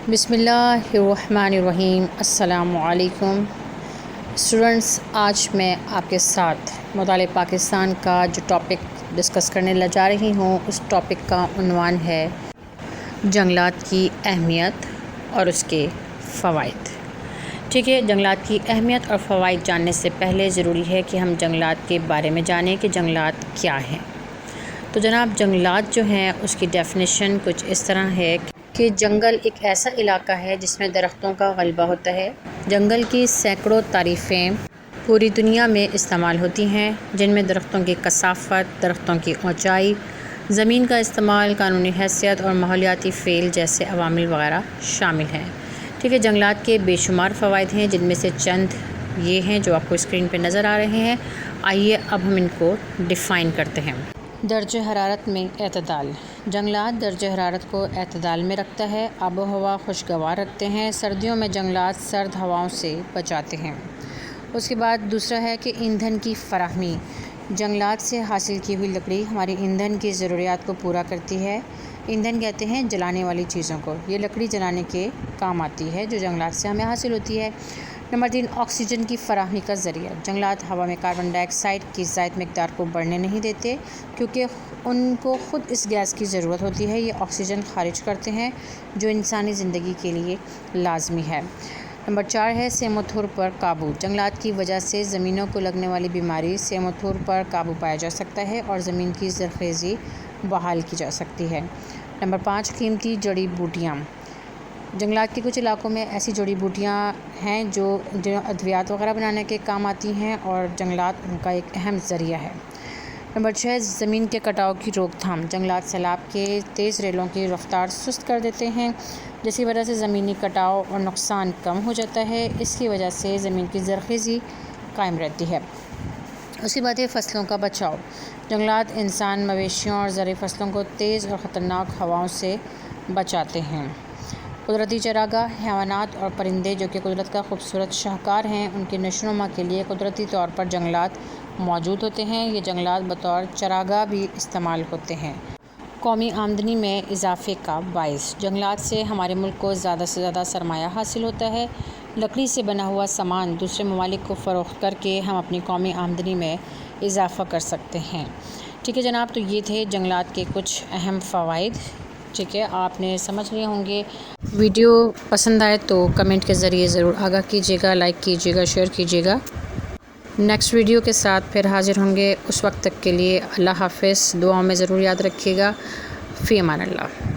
بسم اللہ الرحمن الرحیم۔ السلام علیکم اسٹوڈنٹس، آج میں آپ کے ساتھ مطالعہ پاکستان کا جو ٹاپک ڈسکس کرنے جا رہی ہوں، اس ٹاپک کا عنوان ہے جنگلات کی اہمیت اور اس کے فوائد۔ ٹھیک ہے، جنگلات کی اہمیت اور فوائد جاننے سے پہلے ضروری ہے کہ ہم جنگلات کے بارے میں جانیں کہ جنگلات کیا ہیں۔ تو جناب، جنگلات جو ہیں اس کی ڈیفینیشن کچھ اس طرح ہے کہ جنگل ایک ایسا علاقہ ہے جس میں درختوں کا غلبہ ہوتا ہے۔ جنگل کی سینکڑوں تعریفیں پوری دنیا میں استعمال ہوتی ہیں، جن میں درختوں کی کثافت، درختوں کی اونچائی، زمین کا استعمال، قانونی حیثیت اور ماحولیاتی فعل جیسے عوامل وغیرہ شامل ہیں۔ ٹھیک ہے، جنگلات کے بے شمار فوائد ہیں، جن میں سے چند یہ ہیں جو آپ کو اسکرین پہ نظر آ رہے ہیں۔ آئیے اب ہم ان کو ڈیفائن کرتے ہیں۔ درجہ حرارت میں اعتدال۔ جنگلات درجہ حرارت کو اعتدال میں رکھتا ہے، آب و ہوا خوشگوار رکھتے ہیں۔ سردیوں میں جنگلات سرد ہواؤں سے بچاتے ہیں۔ اس کے بعد دوسرا ہے کہ ایندھن کی فراہمی۔ جنگلات سے حاصل کی ہوئی لکڑی ہماری ایندھن کی ضروریات کو پورا کرتی ہے۔ ایندھن کہتے ہیں جلانے والی چیزوں کو۔ یہ لکڑی جلانے کے کام آتی ہے جو جنگلات سے ہمیں حاصل ہوتی ہے۔ نمبر 3، آکسیجن کی فراہمی کا ذریعہ۔ جنگلات ہوا میں کاربن ڈائی آکسائیڈ کی زائد مقدار کو بڑھنے نہیں دیتے، کیونکہ ان کو خود اس گیس کی ضرورت ہوتی ہے۔ یہ آکسیجن خارج کرتے ہیں جو انسانی زندگی کے لیے لازمی ہے۔ نمبر 4 ہے سیم و تھور پر قابو۔ جنگلات کی وجہ سے زمینوں کو لگنے والی بیماری سیم و تھور پر قابو پایا جا سکتا ہے اور زمین کی زرخیزی بحال کی جا سکتی ہے۔ نمبر 5، قیمتی جڑی بوٹیاں۔ جنگلات کے کچھ علاقوں میں ایسی جڑی بوٹیاں ہیں جو ادویات وغیرہ بنانے کے کام آتی ہیں اور جنگلات ان کا ایک اہم ذریعہ ہے۔ نمبر 6، زمین کے کٹاؤ کی روک تھام۔ جنگلات سیلاب کے تیز ریلوں کی رفتار سست کر دیتے ہیں، جس کی وجہ سے زمینی کٹاؤ اور نقصان کم ہو جاتا ہے۔ اس کی وجہ سے زمین کی زرخیزی قائم رہتی ہے۔ اس کے بعد ہے فصلوں کا بچاؤ۔ جنگلات انسان، مویشیوں اور زرعی فصلوں کو تیز اور خطرناک ہواؤں سے بچاتے ہیں۔ قدرتی چراگاہ۔ حیوانات اور پرندے جو کہ قدرت کا خوبصورت شاہکار ہیں، ان کی نشو و نما کے لیے قدرتی طور پر جنگلات موجود ہوتے ہیں۔ یہ جنگلات بطور چراگاہ بھی استعمال ہوتے ہیں۔ قومی آمدنی میں اضافے کا باعث۔ جنگلات سے ہمارے ملک کو زیادہ سے زیادہ سرمایہ حاصل ہوتا ہے۔ لکڑی سے بنا ہوا سامان دوسرے ممالک کو فروخت کر کے ہم اپنی قومی آمدنی میں اضافہ کر سکتے ہیں۔ ٹھیک ہے جناب، تو یہ تھے جنگلات کے کچھ اہم فوائد۔ ٹھیک ہے، آپ نے سمجھ لیے ہوں گے۔ ویڈیو پسند آئے تو کمنٹ کے ذریعے ضرور آگاہ کیجیے گا، لائک کیجیے گا، شیئر کیجیے گا۔ نیکسٹ ویڈیو کے ساتھ پھر حاضر ہوں گے۔ اس وقت تک کے لیے اللہ حافظ۔ دعاؤں میں ضرور یاد رکھیے گا۔ فی امان اللہ۔